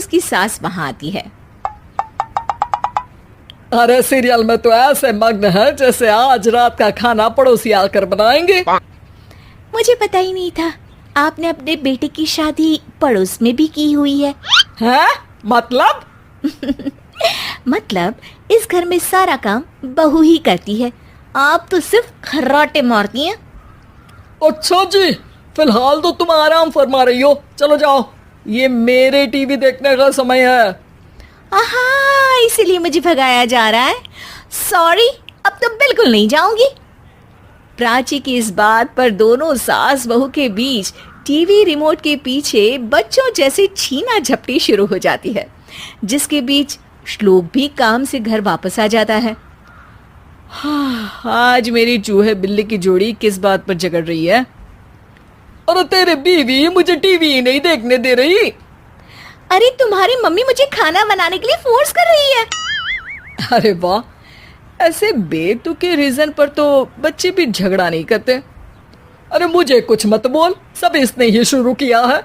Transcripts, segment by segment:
उसकी सास वहां आती है। अरे सीरियल में तो ऐसे मग्न है जैसे आज रात का खाना पड़ोसी आकर बनाएंगे। मुझे पता ही नहीं था आपने अपने बेटे की शादी पड़ोस में भी की हुई है। हैं? मतलब? मतलब इस घर में सारा काम बहू ही करती है, आप तो सिर्फ खर्राटे मारती हैं। अच्छा जी, फिलहाल तो तुम आराम फरमा रही हो, चलो जाओ, ये मेरे टीवी देखने का समय है। आहा, इसीलिए मुझे भगाया जा रहा है। सॉरी, अब तो बिल्कुल नहीं जाऊंगी। प्राची की इस बात पर दोनों सास बहू के बीच टीवी रिमोट के पीछे बच्चों जैसे छीना झपटी शुरू हो जाती है, जिसके बीच श्लोक भी काम से घर वापस आ जाता है। हाँ, आज मेरी चूहे बिल्ली की जोड़ी किस बात पर झगड़ रही है? अरे तेरे बीवी मुझे टीवी ही नहीं देखने दे रही। अरे तुम्हारी मम्मी मुझे खाना बनाने के लिए फोर्स कर रही है। अरे वाह, ऐसे बेतुके रीजन पर तो बच्चे भी झगड़ा नहीं करते। अरे मुझे कुछ मत बोल, सब इसने ही शुरू किया है।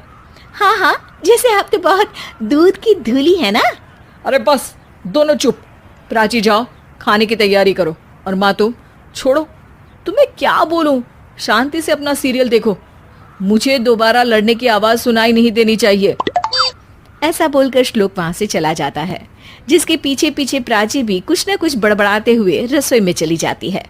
हाँ हाँ, जैसे आप तो बहुत दूध की धूली है ना। अरे बस, दोनों चुप। प्राची जाओ, खाने की तैयारी करो। और माँ तुम छोड़ो, तुम्हें क्या बोलूं, शांति से अपना सीरियल देखो, मुझे दोबारा लड़ने की आवाज सुनाई नहीं देनी चाहिए। ऐसा बोलकर श्लोक वहां से चला जाता है, जिसके पीछे पीछे प्राची भी कुछ न कुछ बड़बड़ाते हुए रसोई में चली जाती है।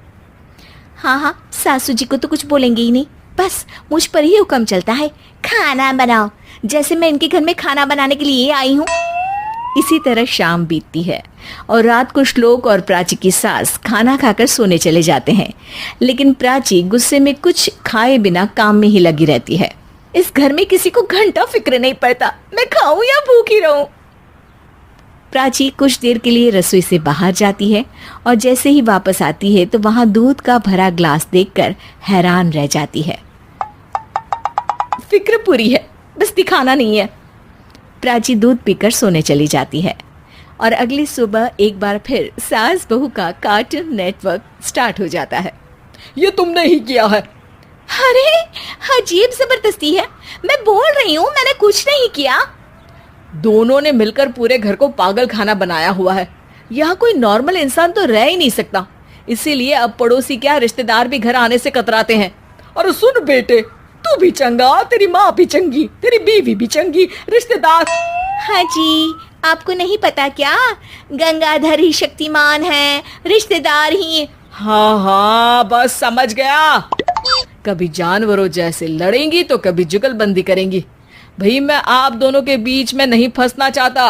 हाँ हाँ, सासू जी को तो कुछ बोलेंगे ही नहीं, बस मुझ पर ही हुक्म चलता है, खाना बनाओ, जैसे मैं इनके घर में खाना बनाने के लिए आई हूँ। इसी तरह शाम बीतती है और रात को श्लोक और प्राची की सास खाना खाकर सोने चले जाते हैं, लेकिन प्राची गुस्से में कुछ खाए बिना काम में ही लगी रहती है। इस घर में किसी को घंटा फिक्र नहीं पड़ता मैं खाऊं या भूखी रहूं। प्राची कुछ देर के लिए रसोई से बाहर जाती है और जैसे ही वापस आती है तो वहां दूध का भरा ग्लास देखकर हैरान रह जाती है। फिक्र पूरी है, बस दिखाना नहीं है। प्राची दूध पीकर सोने चली जाती है और अगली सुबह एक बार फिर सास बहू का कार्टून नेटवर्क स्टार्ट हो जाता है। ये तुमने ही किया है। अरे अजीब जबरदस्ती है, मैं बोल रही हूँ मैंने कुछ नहीं किया। दोनों ने मिलकर पूरे घर को पागल खाना बनाया हुआ है। यहाँ कोई नॉर्मल इंसान तो रह ही नहीं सकता, इसीलिए अब पड़ोसी क्या रिश्तेदार भी घर आने से कतराते हैं। और सुन बेटे, तू भी चंगा, तेरी माँ भी चंगी, तेरी बीवी भी चंगी, रिश्तेदार। हाँ जी, आपको नहीं पता क्या, गंगाधर ही शक्तिमान है, रिश्तेदार ही। हाँ हाँ, बस समझ गया। कभी जानवरों जैसे लड़ेंगी तो कभी जुगलबंदी करेंगी। भाई मैं आप दोनों के बीच में नहीं फंसना चाहता।